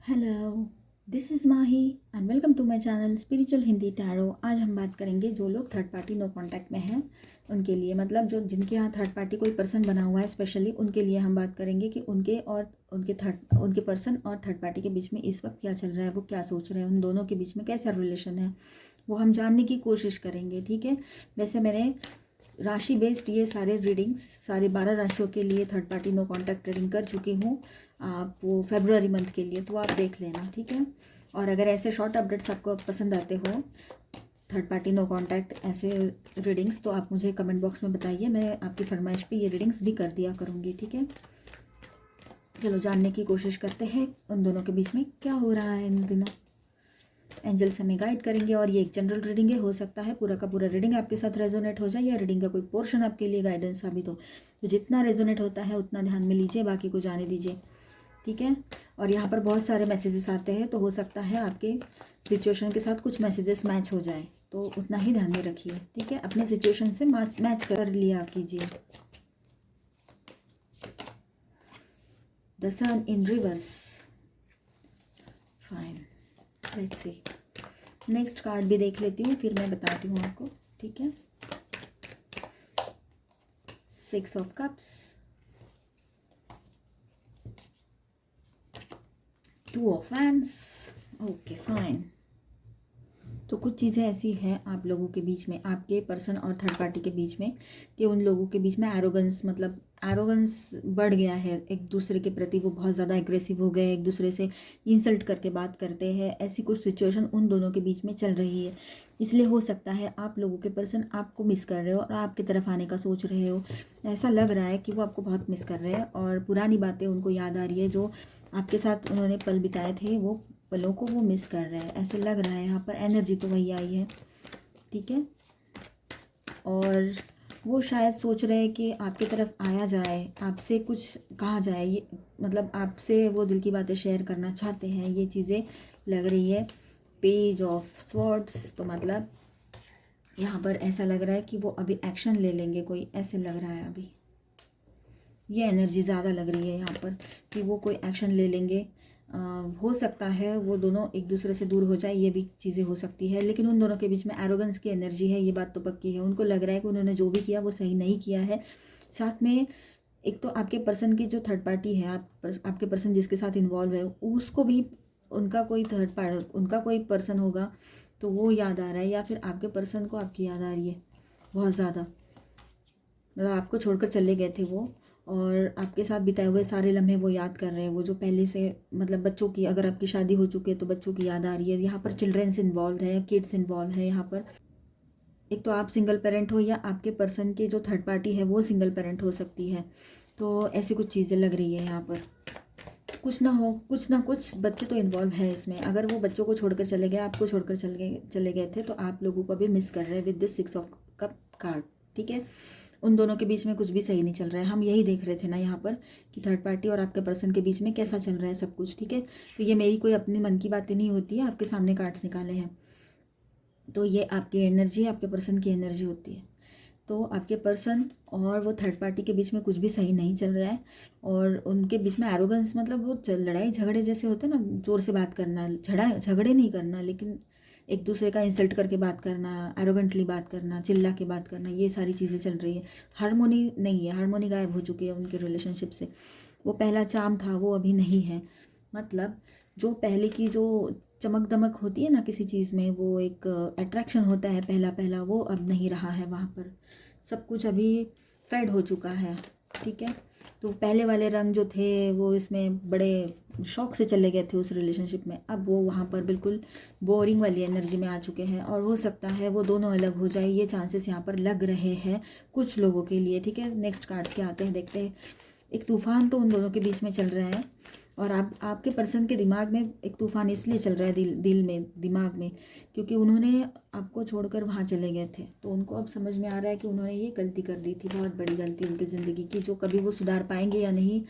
Hello, this is Mahi and welcome to my channel spiritual Hindi tarot. आज हम बात करेंगे जो लोग थर्ड पार्टी नो कांटेक्ट में हैं उनके लिए, मतलब जो जिनके यहाँ थर्ड पार्टी कोई पर्सन बना हुआ है स्पेशली उनके लिए हम बात करेंगे कि उनके पर्सन और थर्ड पार्टी के बीच में इस वक्त क्या चल रहा है, वो क्या सोच रहे हैं, उन दोनों के बीच में कैसा रिलेशन है, वो हम जानने की कोशिश करेंगे। ठीक है। वैसे मैंने राशि बेस्ड ये सारे रीडिंग्स सारे 12 राशियों के लिए third party no contact reading कर चुकी हूँ। आप वो फेब्रुअरी मंथ के लिए तो आप देख लेना। ठीक है। और अगर ऐसे शॉर्ट अपडेट्स आपको पसंद आते हो, थर्ड पार्टी नो कांटेक्ट ऐसे रीडिंग्स, तो आप मुझे कमेंट बॉक्स में बताइए, मैं आपकी फरमाइश पे ये रीडिंग्स भी कर दिया करूँगी। ठीक है। चलो जानने की कोशिश करते हैं उन दोनों के बीच में क्या हो रहा है इन दिनों। एंजल्स हमें गाइड करेंगे और ये एक जनरल रीडिंग है, हो सकता है पूरा का पूरा रीडिंग आपके साथ रेजोनेट हो जाए या रीडिंग का कोई पोर्शन आपके लिए गाइडेंस साबित हो। तो जितना रेजोनेट होता है उतना ध्यान में लीजिए, बाकी को जाने दीजिए। ठीक है। और यहाँ पर बहुत सारे मैसेजेस आते हैं, तो हो सकता है आपके सिचुएशन के साथ कुछ मैसेजेस मैच हो जाए, तो उतना ही ध्यान में रखिए। ठीक है। अपने सिचुएशन से मैच कर लिया कीजिए। The sun in reverse. Fine, let's see. Next card भी देख लेती हूँ, फिर मैं बताती हूँ आपको। ठीक है। 6 of cups, 2 of wands. Okay fine. तो कुछ चीज़ें ऐसी हैं आप लोगों के बीच में, आपके पर्सन और थर्ड पार्टी के बीच में, कि उन लोगों के बीच में एरोगेंस, मतलब एरोगेंस बढ़ गया है एक दूसरे के प्रति। वो बहुत ज़्यादा एग्रेसिव हो गए, एक दूसरे से इंसल्ट करके बात करते हैं। ऐसी कुछ सिचुएशन उन दोनों के बीच में चल रही है। इसलिए हो सकता है आप लोगों के पर्सन आपको मिस कर रहे हो और आपकी तरफ आने का सोच रहे हो। ऐसा लग रहा है कि वो आपको बहुत मिस कर रहे हैं और पुरानी बातें उनको याद आ रही है, जो आपके साथ उन्होंने पल बिताए थे वो पलों को वो मिस कर रहे हैं, ऐसे लग रहा है। यहाँ पर एनर्जी तो वही आई है। ठीक है। और वो शायद सोच रहे हैं कि आपकी तरफ आया जाए, आपसे कुछ कहा जाए, ये मतलब आपसे वो दिल की बातें शेयर करना चाहते हैं, ये चीज़ें लग रही है। पेज ऑफ स्वॉर्ड्स, तो मतलब यहाँ पर ऐसा लग रहा है कि वो अभी एक्शन ले लेंगे कोई, ऐसे लग रहा है अभी। ये एनर्जी ज़्यादा लग रही है यहाँ पर कि वो कोई एक्शन ले लेंगे। हो सकता है वो दोनों एक दूसरे से दूर हो जाए, ये भी चीज़ें हो सकती है, लेकिन उन दोनों के बीच में एरोगेंस की एनर्जी है, ये बात तो पक्की है। उनको लग रहा है कि उन्होंने जो भी किया वो सही नहीं किया है। साथ में एक तो आपके पर्सन की जो थर्ड पार्टी है, आपके पर्सन जिसके साथ इन्वॉल्व है, उसको भी उनका कोई पर्सन होगा तो वो याद आ रहा है, या फिर आपके पर्सन को आपकी याद आ रही है बहुत ज़्यादा। मतलब आपको छोड़कर चले गए थे वो, और आपके साथ बिताए हुए सारे लम्हे वो याद कर रहे हैं। वो जो पहले से, मतलब बच्चों की, अगर आपकी शादी हो चुकी है तो बच्चों की याद आ रही है। यहाँ पर चिल्ड्रेंस इन्वॉल्व है, किड्स इन्वॉल्व है यहाँ पर। एक तो आप सिंगल पेरेंट हो या आपके पर्सन की जो थर्ड पार्टी है वो सिंगल पेरेंट हो सकती है। तो ऐसी कुछ चीज़ें लग रही है यहाँ पर। कुछ ना कुछ बच्चे तो इन्वॉल्व है इसमें। अगर वो बच्चों को छोड़कर चले गए, आपको छोड़कर चले गए थे, तो आप लोगों को भी मिस कर रहे हैं with this 6 of cup card. ठीक है। उन दोनों के बीच में कुछ भी सही नहीं चल रहा है। हम यही देख रहे थे ना यहाँ पर कि थर्ड पार्टी और आपके पर्सन के बीच में कैसा चल रहा है सब कुछ। ठीक है। तो ये मेरी कोई अपनी मन की बातें नहीं होती है, आपके सामने कार्ड्स निकाले हैं। तो ये आपकी एनर्जी, आपके पर्सन की एनर्जी होती है। तो आपके पर्सन और वो थर्ड पार्टी के बीच में कुछ भी सही नहीं चल रहा है, और उनके बीच में एरोगेंस, मतलब वो लड़ाई झगड़े जैसे होते हैं ना, ज़ोर से बात करना, झगड़े नहीं करना, लेकिन एक दूसरे का इंसल्ट करके बात करना, एरोगेंटली बात करना, चिल्ला के बात करना, ये सारी चीज़ें चल रही है। हारमोनी नहीं है, हारमोनी गायब हो चुकी है उनके रिलेशनशिप से। वो पहला चार्म था वो अभी नहीं है। मतलब जो पहले की जो चमक दमक होती है ना किसी चीज़ में, वो एक अट्रैक्शन होता है पहला पहला, वो अब नहीं रहा है वहाँ पर। सब कुछ अभी फेड हो चुका है। ठीक है। तो पहले वाले रंग जो थे वो इसमें बड़े शौक से चले गए थे उस रिलेशनशिप में, अब वो वहाँ पर बिल्कुल बोरिंग वाली एनर्जी में आ चुके हैं, और हो सकता है वो दोनों अलग हो जाए, ये चांसेस यहाँ पर लग रहे हैं कुछ लोगों के लिए। ठीक है। नेक्स्ट कार्ड्स क्या आते हैं देखते हैं। एक तूफान तो उन दोनों के बीच में चल रहा है, और आपके पर्सन के दिमाग में एक तूफान इसलिए चल रहा है, दिल में, दिमाग में, क्योंकि उन्होंने आपको छोड़कर वहाँ चले गए थे। तो उनको अब समझ में आ रहा है कि उन्होंने ये गलती कर दी थी, बहुत बड़ी गलती उनकी ज़िंदगी की, जो कभी वो सुधार पाएंगे या नहीं,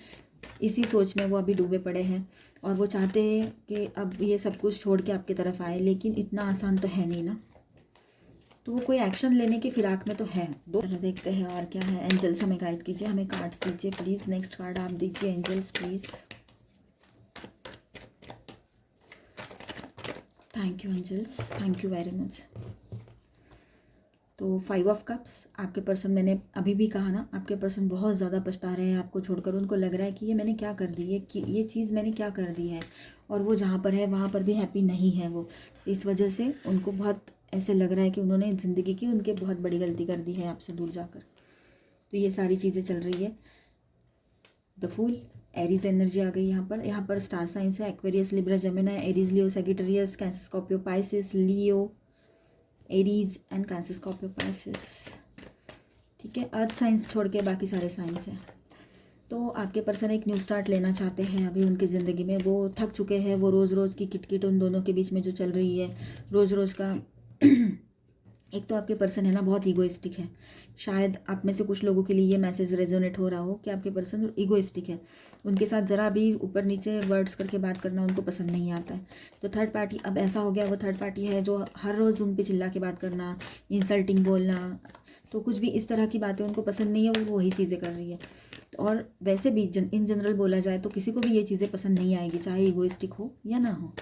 इसी सोच में वो अभी डूबे पड़े हैं। और वो चाहते हैं कि अब ये सब कुछ छोड़ के आपकी तरफ आए, लेकिन इतना आसान तो है नहीं ना। तो वो कोई एक्शन लेने की फिराक में तो है। दो देखते हैं और क्या है। एंजल्स हमें गाइड कीजिए, हमें कार्ड्स दीजिए प्लीज़। नेक्स्ट कार्ड आप दीजिए angels please. Thank you angels, thank you very much. तो 5 ऑफ कप्स, आपके पर्सन, मैंने अभी भी कहा ना, आपके पर्सन बहुत ज़्यादा पछता रहे हैं आपको छोड़कर। उनको लग रहा है कि ये मैंने क्या कर दी, ये चीज़ मैंने क्या कर दी है, और वो जहाँ पर है वहाँ पर भी हैप्पी नहीं है वो। इस वजह से उनको बहुत ऐसे लग रहा है कि उन्होंने ज़िंदगी की उनके बहुत बड़ी गलती कर दी है आपसे दूर जाकर। तो ये सारी चीज़ें चल रही है। द फूल, एरीज एनर्जी आ गई यहाँ पर स्टार साइंस है Aquarius, Libra, Gemini, Aries, Leo, Sagittarius, cancer, Scorpio, Pisces, Leo, Aries and cancer, Scorpio, Pisces. ठीक है, अर्थ साइंस छोड़ के बाकी सारे साइंस हैं। तो आपके पर्सन एक न्यू स्टार्ट लेना चाहते हैं अभी उनकी ज़िंदगी में। वो थक चुके हैं, वो रोज़ रोज़ की किटकिट उन दोनों के बीच में जो चल रही है, रोज़ रोज़ का एक तो आपके पर्सन है ना बहुत ईगोइस्टिक है। शायद आप में से कुछ लोगों के लिए ये मैसेज रेजोनेट हो रहा हो कि आपके पर्सन ईगोइस्टिक है। उनके साथ ज़रा भी ऊपर नीचे वर्ड्स करके बात करना उनको पसंद नहीं आता है। तो थर्ड पार्टी अब ऐसा हो गया, वो थर्ड पार्टी है जो हर रोज़ उन पर चिल्ला के बात करना, इंसल्टिंग बोलना, तो कुछ भी इस तरह की बातें उनको पसंद नहीं है, वो वही चीज़ें कर रही है। और वैसे भी इन जनरल बोला जाए तो किसी को भी ये चीज़ें पसंद नहीं आएगी, चाहे ईगोइस्टिक हो या ना हो।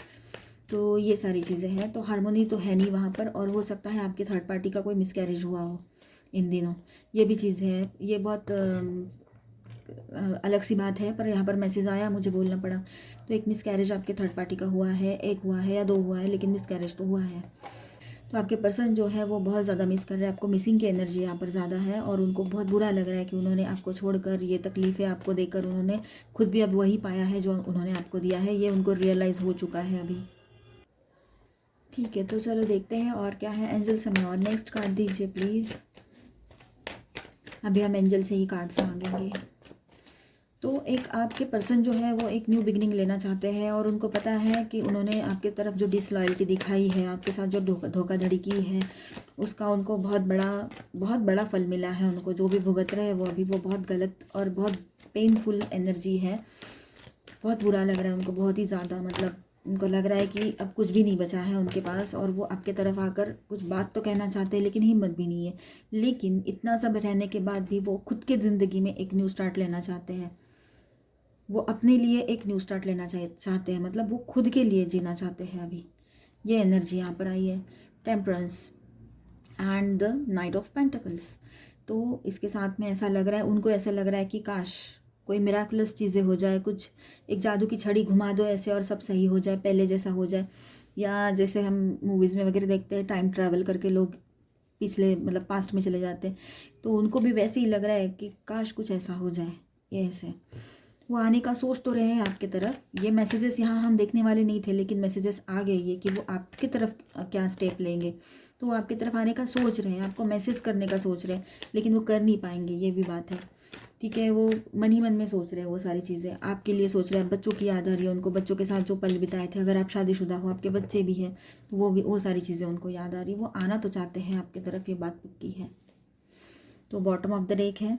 तो ये सारी चीज़ें हैं। तो हार्मोनी तो है नहीं वहाँ पर, और हो सकता है आपके थर्ड पार्टी का कोई मिसकैरेज हुआ हो इन दिनों, ये भी चीज़ है। ये बहुत अलग सी बात है, पर यहाँ पर मैसेज आया, मुझे बोलना पड़ा। तो एक मिसकैरेज आपके थर्ड पार्टी का हुआ है, एक हुआ है या 2 हुआ है, लेकिन मिसकैरेज तो हुआ है। तो आपके पर्सन जो है वो बहुत ज़्यादा मिस कर रहे हैं आपको, मिसिंग की एनर्जी यहाँ पर ज़्यादा है, और उनको बहुत बुरा लग रहा है कि उन्होंने आपको छोड़कर, ये तकलीफ़ें आपको देकर, उन्होंने खुद भी अब वही पाया है जो उन्होंने आपको दिया है, ये उनको रियलाइज़ हो चुका है अभी। ठीक है, तो चलो देखते हैं और क्या है एंजल समय। और नेक्स्ट कार्ड दीजिए प्लीज़। अभी हम एंजल से ही कार्ड्स मांगेंगे। तो एक आपके पर्सन जो है वो एक न्यू बिगनिंग लेना चाहते हैं, और उनको पता है कि उन्होंने आपके तरफ जो डिसलॉयल्टी दिखाई है, आपके साथ जो धोखाधड़ी की है, उसका उनको बहुत बड़ा फल मिला है। उनको जो भी भुगत रहे हैं वो अभी वो बहुत गलत और बहुत पेनफुल एनर्जी है। बहुत बुरा लग रहा है उनको, बहुत ही ज़्यादा, मतलब उनको लग रहा है कि अब कुछ भी नहीं बचा है उनके पास, और वो आपके तरफ आकर कुछ बात तो कहना चाहते हैं लेकिन हिम्मत भी नहीं है। लेकिन इतना सब रहने के बाद भी वो खुद के ज़िंदगी में एक न्यू स्टार्ट लेना चाहते हैं। वो अपने लिए एक न्यू स्टार्ट लेना चाहते हैं, मतलब वो खुद के लिए जीना चाहते हैं अभी। ये एनर्जी यहाँ पर आई है। Temperance and the night of pentacles. तो इसके साथ में ऐसा लग रहा है, उनको ऐसा लग रहा है कि काश कोई मिराकुलस चीज़ें हो जाए, कुछ एक जादू की छड़ी घुमा दो ऐसे और सब सही हो जाए, पहले जैसा हो जाए। या जैसे हम मूवीज़ में वगैरह देखते हैं, टाइम ट्रैवल करके लोग पिछले मतलब पास्ट में चले जाते हैं, तो उनको भी वैसे ही लग रहा है कि काश कुछ ऐसा हो जाए। ये ऐसे वो आने का सोच तो रहे हैं आपके तरफ। ये मैसेजेस यहाँ हम देखने वाले नहीं थे, लेकिन मैसेजेस आ गए ये कि वो आपकी तरफ क्या स्टेप लेंगे। तो वो आपकी तरफ आने का सोच रहे हैं, आपको मैसेज करने का सोच रहे हैं, लेकिन वो कर नहीं पाएंगे, ये भी बात है। ठीक है, वो मन ही मन में सोच रहे हैं वो सारी चीज़ें, आपके लिए सोच रहे हैं। बच्चों की याद आ रही है उनको, बच्चों के साथ जो पल बिताए थे, अगर आप शादीशुदा हो, आपके बच्चे भी हैं, तो वो सारी चीज़ें उनको याद आ रही है। वो आना तो चाहते हैं आपकी तरफ, ये बात पक्की है। तो बॉटम ऑफ द डेक है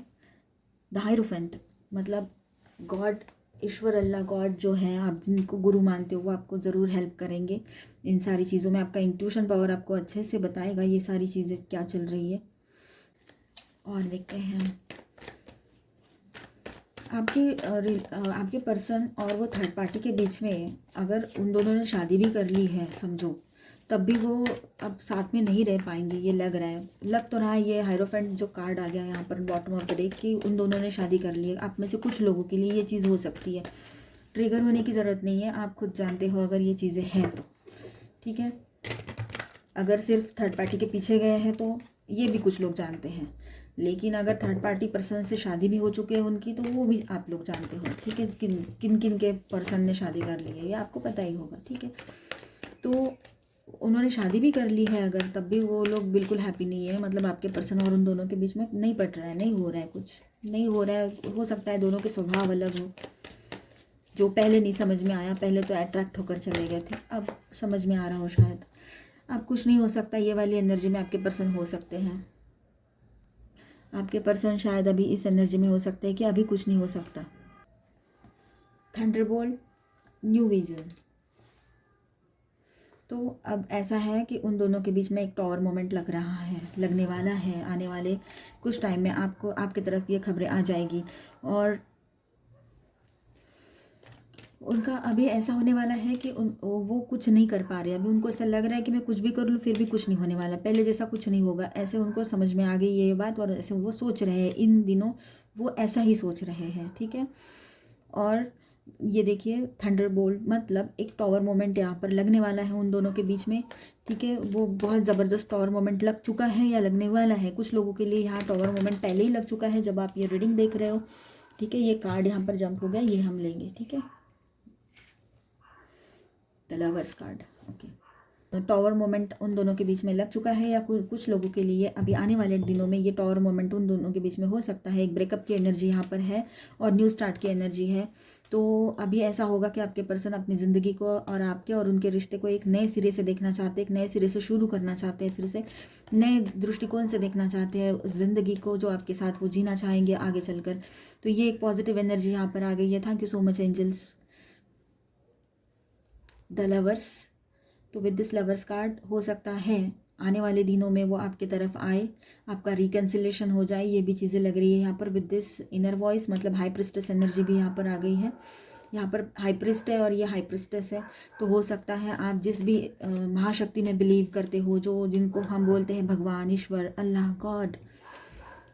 द हायरोफेंट, मतलब गॉड, ईश्वर, अल्लाह, गॉड जो है, आप जिनको गुरु मानते हो वो आपको ज़रूर हेल्प करेंगे इन सारी चीज़ों में। आपका इंट्यूशन पावर आपको अच्छे से बताएगा ये सारी चीज़ें क्या चल रही है। और देखते हैं आपके पर्सन और वो थर्ड पार्टी के बीच में, अगर उन दोनों ने शादी भी कर ली है समझो, तब भी वो अब साथ में नहीं रह पाएंगे। ये लग रहा है, लग तो रहा है। ये हायरोफेंट जो कार्ड आ गया यहाँ पर बॉटम ऑफ द डेक कि उन दोनों ने शादी कर ली है। आप में से कुछ लोगों के लिए ये चीज़ हो सकती है। ट्रिगर होने की ज़रूरत नहीं है, आप खुद जानते हो अगर ये चीज़ें हैं तो। ठीक है, अगर सिर्फ थर्ड पार्टी के पीछे गए हैं तो ये भी कुछ लोग जानते हैं, लेकिन अगर थर्ड पार्टी पर्सन से शादी भी हो चुकी है उनकी, तो वो भी आप लोग जानते हो। ठीक है, किन किन के पर्सन ने शादी कर ली है ये आपको पता ही होगा। ठीक है, तो उन्होंने शादी भी कर ली है अगर, तब भी वो लोग बिल्कुल हैप्पी नहीं है। मतलब आपके पर्सन और उन दोनों के बीच में नहीं पट रहा है, नहीं हो रहा है, कुछ नहीं हो रहा है। हो सकता है दोनों के स्वभाव अलग हो, जो पहले नहीं समझ में आया, पहले तो अट्रैक्ट होकर चले गए थे, अब समझ में आ रहा हो शायद। अब कुछ नहीं हो सकता, ये वाली एनर्जी में आपके पर्सन हो सकते हैं। आपके पर्सन शायद अभी इस एनर्जी में हो सकते हैं कि अभी कुछ नहीं हो सकता। Thunderbolt, new vision. तो अब ऐसा है कि उन दोनों के बीच में एक टॉवर मोमेंट लग रहा है, लगने वाला है। आने वाले कुछ टाइम में आपको आपकी तरफ ये खबरें आ जाएगी। और उनका अभी ऐसा होने वाला है कि वो कुछ नहीं कर पा रहे। अभी उनको ऐसा लग रहा है कि मैं कुछ भी कर लूँ फिर भी कुछ नहीं होने वाला, पहले जैसा कुछ नहीं होगा, ऐसे उनको समझ में आ गई ये बात, और ऐसे वो सोच रहे हैं इन दिनों, वो ऐसा ही सोच रहे हैं, ठीक है। और ये देखिए थंडरबोल्ट मतलब एक टॉवर मोमेंट यहाँ पर लगने वाला है उन दोनों के बीच में, ठीक है। वो बहुत ज़बरदस्त टॉवर मोमेंट लग चुका है या लगने वाला है। कुछ लोगों के लिए यहाँ टॉवर मोमेंट पहले ही लग चुका है जब आप ये रीडिंग देख रहे हो, ठीक है। ये कार्ड यहाँ पर जंप हो गया, ये हम लेंगे, ठीक है। The lovers card, okay. Tower moment उन दोनों के बीच में लग चुका है, या कुछ लोगों के लिए अभी आने वाले दिनों में ये टॉवर मोमेंट उन दोनों के बीच में हो सकता है। एक ब्रेकअप की एनर्जी यहाँ पर है और न्यू स्टार्ट की एनर्जी है। तो अभी ऐसा होगा कि आपके पर्सन अपनी ज़िंदगी को और आपके और उनके रिश्ते को एक नए सिरे से देखना चाहते हैं, एक नए सिरे से शुरू करना चाहते हैं, फिर से नए दृष्टिकोण से देखना चाहते हैं उस ज़िंदगी को जो आपके साथ वो जीना चाहेंगे आगे चलकर। तो ये एक पॉजिटिव एनर्जी यहाँ पर आ गई है। Thank you so much angels. The lovers, तो विद दिस लवर्स कार्ड हो सकता है आने वाले दिनों में वो आपके तरफ आए, आपका रिकन्सिलेशन हो जाए, ये भी चीज़ें लग रही है यहाँ पर। विद दिस इनर वॉइस मतलब हाई प्रिस्टेस एनर्जी भी यहाँ पर आ गई है। यहाँ पर हाई प्रिस्ट है और ये हाई प्रिस्टेस है। तो हो सकता है आप जिस भी महाशक्ति में बिलीव करते हो, जो जिनको हम बोलते हैं भगवान, ईश्वर, अल्लाह, गॉड,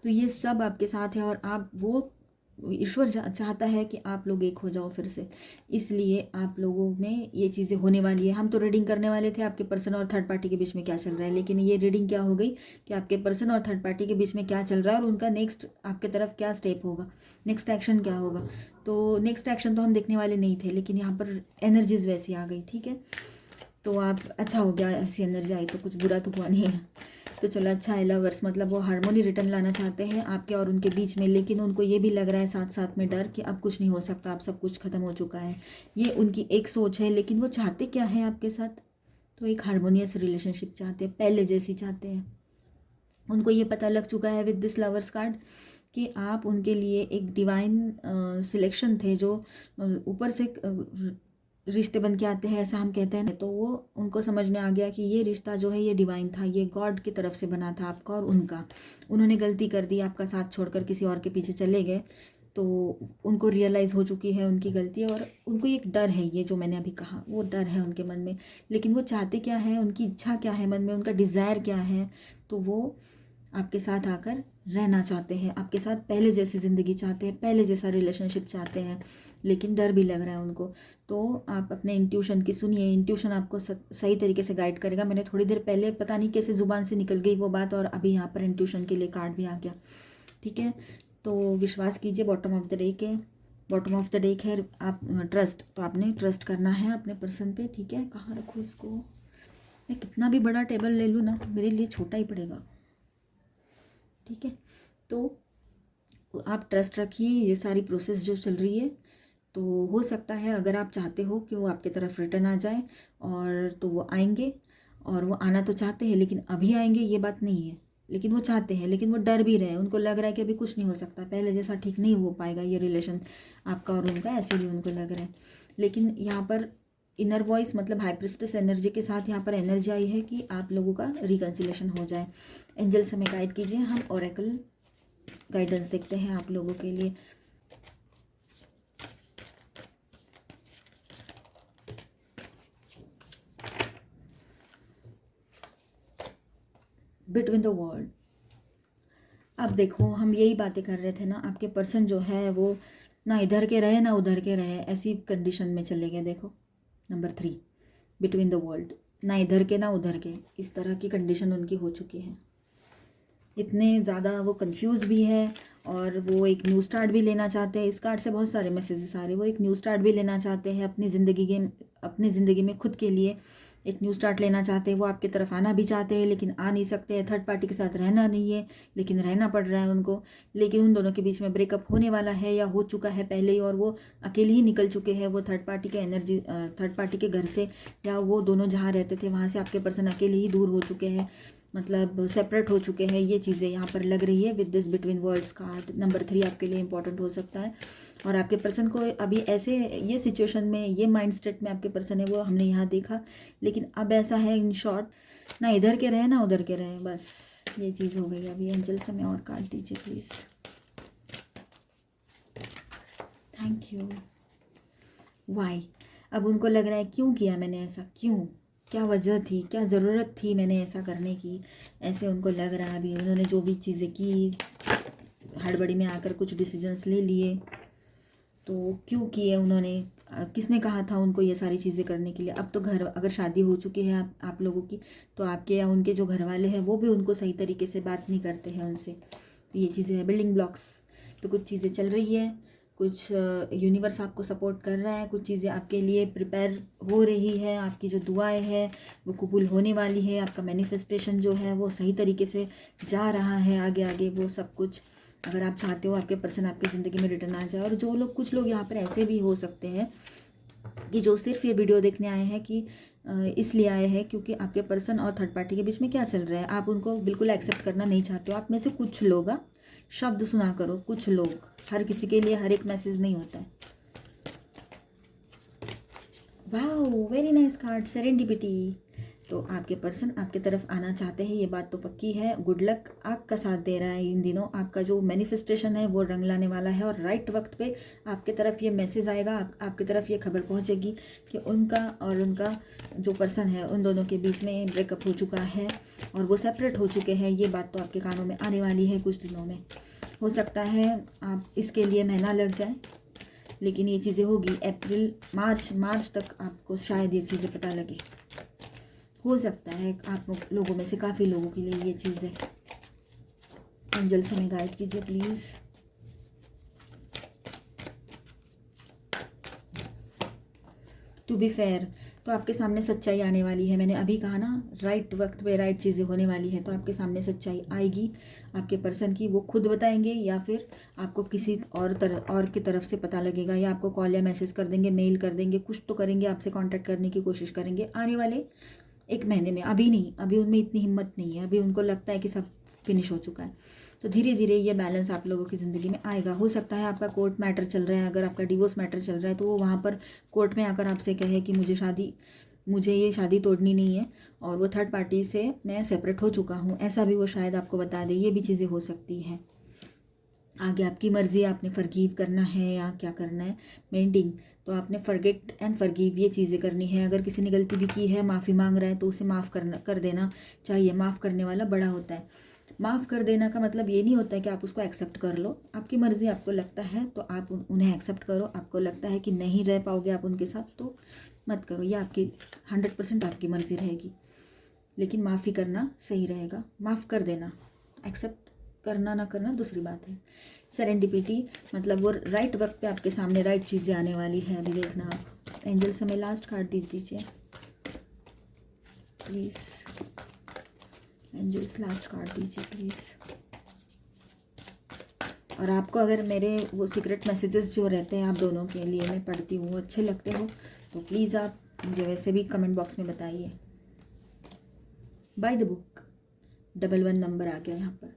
तो ये सब आपके साथ है और आप वो ईश्वर चाहता है कि आप लोग एक हो जाओ फिर से, इसलिए आप लोगों में ये चीज़ें होने वाली है। हम तो रीडिंग करने वाले थे आपके पर्सन और थर्ड पार्टी के बीच में क्या चल रहा है, लेकिन ये रीडिंग क्या हो गई कि आपके पर्सन और थर्ड पार्टी के बीच में क्या चल रहा है और उनका नेक्स्ट आपके तरफ क्या स्टेप होगा, नेक्स्ट एक्शन क्या होगा। तो नेक्स्ट एक्शन तो हम देखने वाले नहीं थे, लेकिन यहाँ पर एनर्जीज वैसी आ गई, ठीक है। तो आप अच्छा हो गया ऐसी एनर्जी आई, तो कुछ बुरा तो हुआ नहीं है। तो चलो अच्छा है। लवर्स मतलब वो हार्मोनी रिटर्न लाना चाहते हैं आपके और उनके बीच में, लेकिन उनको ये भी लग रहा है साथ साथ में डर कि अब कुछ नहीं हो सकता, अब सब कुछ खत्म हो चुका है। ये उनकी एक सोच है, लेकिन वो चाहते क्या है आपके साथ, तो एक हार्मोनियस रिलेशनशिप चाहते हैं, पहले जैसी चाहते हैं। उनको ये पता लग चुका है विद दिस लवर्स कार्ड कि आप उनके लिए एक डिवाइन सिलेक्शन थे, जो ऊपर से रिश्ते बन के आते हैं, ऐसा हम कहते हैं। तो वो उनको समझ में आ गया कि ये रिश्ता जो है ये डिवाइन था, ये गॉड की तरफ से बना था आपका और उनका। उन्होंने गलती कर दी, आपका साथ छोड़कर किसी और के पीछे चले गए, तो उनको रियलाइज़ हो चुकी है उनकी गलती, और उनको एक डर है, ये जो मैंने अभी कहा वो डर है उनके मन में। लेकिन वो चाहते क्या है, उनकी इच्छा क्या है मन में, उनका डिज़ायर क्या है, तो वो आपके साथ आकर रहना चाहते हैं, आपके साथ पहले जैसी ज़िंदगी चाहते हैं, पहले जैसा रिलेशनशिप चाहते हैं, लेकिन डर भी लग रहा है उनको। तो आप अपने इंट्यूशन की सुनिए, इंट्यूशन आपको सही तरीके से गाइड करेगा। मैंने थोड़ी देर पहले पता नहीं कैसे ज़ुबान से निकल गई वो बात, और अभी यहाँ पर इंट्यूशन के लिए कार्ड भी आ गया, ठीक है। तो विश्वास कीजिए, बॉटम ऑफ द डे के बॉटम ऑफ द डे है आप ट्रस्ट, तो आपने ट्रस्ट करना है अपने पर्सन पे, ठीक है। कहाँ रखूँ इसको, मैं कितना भी बड़ा टेबल ले लूँ ना मेरे लिए छोटा ही पड़ेगा, ठीक है। तो आप ट्रस्ट रखिए, ये सारी प्रोसेस जो चल रही है, तो हो सकता है अगर आप चाहते हो कि वो आपके तरफ रिटर्न आ जाए, और तो वो आएंगे, और वो आना तो चाहते हैं, लेकिन अभी आएंगे ये बात नहीं है, लेकिन वो चाहते हैं, लेकिन वो डर भी रहे, उनको लग रहा है कि अभी कुछ नहीं हो सकता, पहले जैसा ठीक नहीं हो पाएगा ये रिलेशन आपका और उनका, ऐसे भी उनको लग रहा है। लेकिन यहाँ पर इनर वॉइस मतलब हाई प्रिस्टेस एनर्जी के साथ यहाँ पर एनर्जी आई है कि आप लोगों का रिकन्सिलेशन हो जाए। एंजल से हमें गाइड कीजिए, हम ओरेकल गाइडेंस देखते हैं आप लोगों के लिए। बिटवीन द वर्ल्ड, अब देखो हम यही बातें कर रहे थे ना, आपके पर्सन जो है वो ना इधर के रहे ना उधर के रहे, ऐसी कंडीशन में चले गए। देखो नंबर 3 बिटवीन द वर्ल्ड, ना इधर के ना उधर के, इस तरह की कंडीशन उनकी हो चुकी है। इतने ज़्यादा वो कंफ्यूज भी है, और वो एक न्यू स्टार्ट भी लेना चाहते हैं। इस कार्ड से बहुत सारे मैसेजेस आ रहे हैं, वो एक न्यू स्टार्ट भी लेना चाहते हैं अपनी ज़िंदगी में खुद के लिए एक न्यू स्टार्ट लेना चाहते हैं। वो आपकी तरफ आना भी चाहते हैं, लेकिन आ नहीं सकते हैं, थर्ड पार्टी के साथ रहना नहीं है, लेकिन रहना पड़ रहा है उनको। लेकिन उन दोनों के बीच में ब्रेकअप होने वाला है या हो चुका है पहले ही, और वो अकेले ही निकल चुके हैं, वो थर्ड पार्टी के थर्ड पार्टी के घर से, या वो दोनों जहाँ रहते थे वहाँ से आपके पर्सन अकेले ही दूर हो चुके हैं, मतलब सेपरेट हो चुके हैं। ये चीज़ें यहाँ पर लग रही है with this between worlds card. Number 3 आपके लिए इंपॉर्टेंट हो सकता है, और आपके पर्सन को अभी ऐसे ये सिचुएशन में, ये माइंड स्टेट में आपके पर्सन है, वो हमने यहाँ देखा। लेकिन अब ऐसा है इन शॉर्ट, ना इधर के रहे ना उधर के रहे, बस ये चीज़ हो गई। अभी एंजल से मैं और कार्ड दीजिए प्लीज़। Thank you. वाई, अब उनको लग रहा है क्यों किया मैंने ऐसा, क्यों, क्या वजह थी, क्या ज़रूरत थी मैंने ऐसा करने की, ऐसे उनको लग रहा है। अभी उन्होंने जो भी चीज़ें की, हड़बड़ी में आकर कुछ डिसीजंस ले लिए, तो क्यों किए उन्होंने, किसने कहा था उनको ये सारी चीज़ें करने के लिए। अब तो घर, अगर शादी हो चुकी है आप लोगों की, तो आपके या उनके जो घर वाले हैं वो भी उनको सही तरीके से बात नहीं करते हैं उनसे। तो ये चीज़ें हैं बिल्डिंग ब्लॉक्स। तो कुछ चीज़ें चल रही है, कुछ यूनिवर्स आपको सपोर्ट कर रहा है, कुछ चीज़ें आपके लिए प्रिपेयर हो रही है, आपकी जो दुआएं हैं वो कबूल होने वाली है, आपका मैनिफेस्टेशन जो है वो सही तरीके से जा रहा है आगे आगे, वो सब कुछ। अगर आप चाहते हो आपके पर्सन आपकी ज़िंदगी में रिटर्न आ जाए। और जो लोग, कुछ लोग यहाँ पर ऐसे भी हो सकते हैं कि जो सिर्फ ये वीडियो देखने आए हैं कि इसलिए आए हैं क्योंकि आपके पर्सन और थर्ड पार्टी के बीच में क्या चल रहा है, आप उनको बिल्कुल एक्सेप्ट करना नहीं चाहते हो। आप में से कुछ लोग, शब्द सुना करो, कुछ लोग, हर किसी के लिए हर एक मैसेज नहीं होता है। Wow, very nice card, serendipity. तो आपके पर्सन आपके तरफ आना चाहते हैं, ये बात तो पक्की है। गुड लक आपका साथ दे रहा है इन दिनों। आपका जो मैनिफेस्टेशन है वो रंग लाने वाला है और राइट वक्त पे आपके तरफ ये मैसेज आएगा, आपकी तरफ ये खबर पहुंचेगी कि उनका और उनका जो पर्सन है उन दोनों के बीच में ब्रेकअप हो चुका है और वो सेपरेट हो चुके हैं। ये बात तो आपके कानों में आने वाली है कुछ दिनों में। हो सकता है आप इसके लिए महीना लग जाए, लेकिन ये चीज़ें होगी अप्रैल मार्च तक आपको शायद ये चीज़ें पता लगे। हो सकता है आप लोगों में से काफ़ी लोगों के लिए ये चीज़ है। एंजल्स हमें गाइड कीजिए प्लीज़। टू बी फेयर, तो आपके सामने सच्चाई आने वाली है। मैंने अभी कहा ना, राइट वक्त पे राइट चीज़ें होने वाली है, तो आपके सामने सच्चाई आएगी आपके पर्सन की। वो खुद बताएंगे या फिर आपको किसी और की तरफ से पता लगेगा, या आपको कॉल या मैसेज कर देंगे, मेल कर देंगे, कुछ तो करेंगे, आपसे कांटेक्ट करने की कोशिश करेंगे आने वाले एक महीने में। अभी नहीं, अभी उनमें इतनी हिम्मत नहीं है, अभी उनको लगता है कि सब फिनिश हो चुका है। तो धीरे धीरे ये बैलेंस आप लोगों की ज़िंदगी में आएगा। हो सकता है आपका कोर्ट मैटर चल रहा है, अगर आपका डिवोर्स मैटर चल रहा है तो वो वहाँ पर कोर्ट में आकर आपसे कहे कि मुझे ये शादी तोड़नी नहीं है और वो थर्ड पार्टी से मैं सेपरेट हो चुका हूँ, ऐसा भी वो शायद आपको बता दे। ये भी चीज़ें हो सकती हैं। आगे आपकी मर्ज़ी, आपने फॉरगिव करना है या क्या करना है, मेंडिंग। तो आपने फॉरगेट एंड फॉरगिव ये चीज़ें करनी है। अगर किसी ने गलती भी की है, माफ़ी मांग रहा है, तो उसे माफ़ कर देना चाहिए। माफ़ करने वाला बड़ा होता है। माफ़ कर देना का मतलब ये नहीं होता है कि आप उसको एक्सेप्ट कर लो। आपकी मर्ज़ी, आपको लगता है तो आप उन्हें एक्सेप्ट करो, आपको लगता है कि नहीं रह पाओगे आप उनके साथ तो मत करो। ये आपकी 100% आपकी मर्ज़ी रहेगी, लेकिन माफ़ी करना सही रहेगा। माफ़ कर देना, एक्सेप्ट करना ना करना दूसरी बात है। सेरेंडिपिटी मतलब वो राइट वक्त पे आपके सामने राइट चीज़ें आने वाली है। अभी देखना आप। एंजल्स हमें लास्ट कार्ड दे दीजिए प्लीज़। एंजल्स लास्ट कार्ड दीजिए प्लीज़। और आपको अगर मेरे वो सीक्रेट मैसेजेस जो रहते हैं आप दोनों के लिए मैं पढ़ती हूँ, अच्छे लगते हो तो प्लीज़ आप मुझे वैसे भी कमेंट बॉक्स में बताइए। बाय द बुक 11 नंबर आ गया यहाँ पर।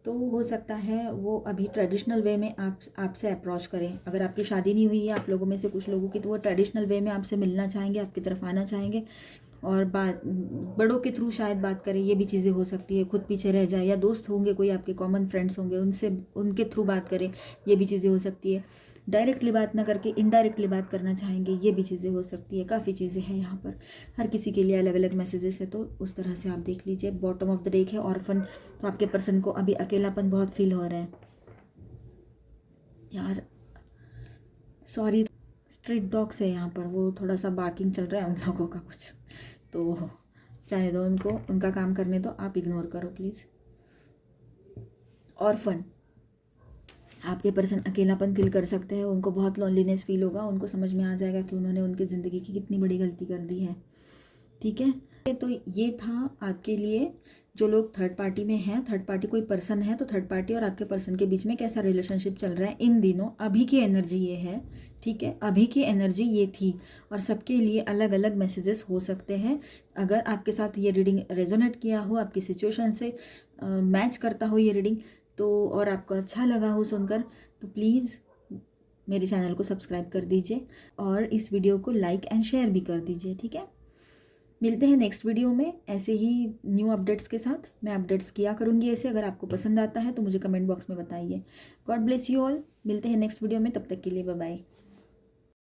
तो हो सकता है वो अभी ट्रेडिशनल वे में आपसे अप्रोच करें। अगर आपकी शादी नहीं हुई है आप लोगों में से कुछ लोगों की, तो वो ट्रेडिशनल वे में आपसे मिलना चाहेंगे, आपकी तरफ आना चाहेंगे और बात बड़ों के थ्रू शायद बात करें। ये भी चीज़ें हो सकती है। खुद पीछे रह जाए, या दोस्त होंगे, कोई आपके कॉमन फ्रेंड्स होंगे, उनके थ्रू बात करें, ये भी चीज़ें हो सकती है। डायरेक्टली बात ना करके इनडायरेक्टली बात करना चाहेंगे, ये भी चीज़ें हो सकती है। काफ़ी चीज़ें हैं यहाँ पर, हर किसी के लिए अलग अलग मैसेजेस है, तो उस तरह से आप देख लीजिए। बॉटम ऑफ द डेक है ऑर्फन। तो आपके पर्सन को अभी अकेलापन बहुत फील हो रहा है यार, सॉरी। स्ट्रीट डॉग्स है यहाँ पर, वो थोड़ा सा बार्किंग चल रहा है उन लोगों का कुछ, तो जाने दो उनको, उनका काम करने दो, आप इग्नोर करो प्लीज़। ऑर्फन, आपके पर्सन अकेलापन फील कर सकते हैं, उनको बहुत लॉन्लीनेस फील होगा, उनको समझ में आ जाएगा कि उन्होंने उनकी ज़िंदगी की कितनी बड़ी गलती कर दी है। ठीक है, तो ये था आपके लिए। जो लोग थर्ड पार्टी में हैं, थर्ड पार्टी कोई पर्सन है, तो थर्ड पार्टी और आपके पर्सन के बीच में कैसा रिलेशनशिप चल रहा है इन दिनों, अभी की एनर्जी ये है। ठीक है, अभी की एनर्जी ये थी और सबके लिए अलग अलग मैसेजेस हो सकते हैं। अगर आपके साथ ये रीडिंग रेजोनेट किया हो, आपकी सिचुएशन से मैच करता हो ये रीडिंग, तो और आपको अच्छा लगा हो सुनकर, तो प्लीज़ मेरे चैनल को सब्सक्राइब कर दीजिए और इस वीडियो को लाइक एंड शेयर भी कर दीजिए। ठीक है, मिलते हैं नेक्स्ट वीडियो में ऐसे ही न्यू अपडेट्स के साथ। मैं अपडेट्स किया करूँगी ऐसे। अगर आपको पसंद आता है तो मुझे कमेंट बॉक्स में बताइए। God bless you all. मिलते हैं नेक्स्ट वीडियो में, तब तक के लिए बाय बाय।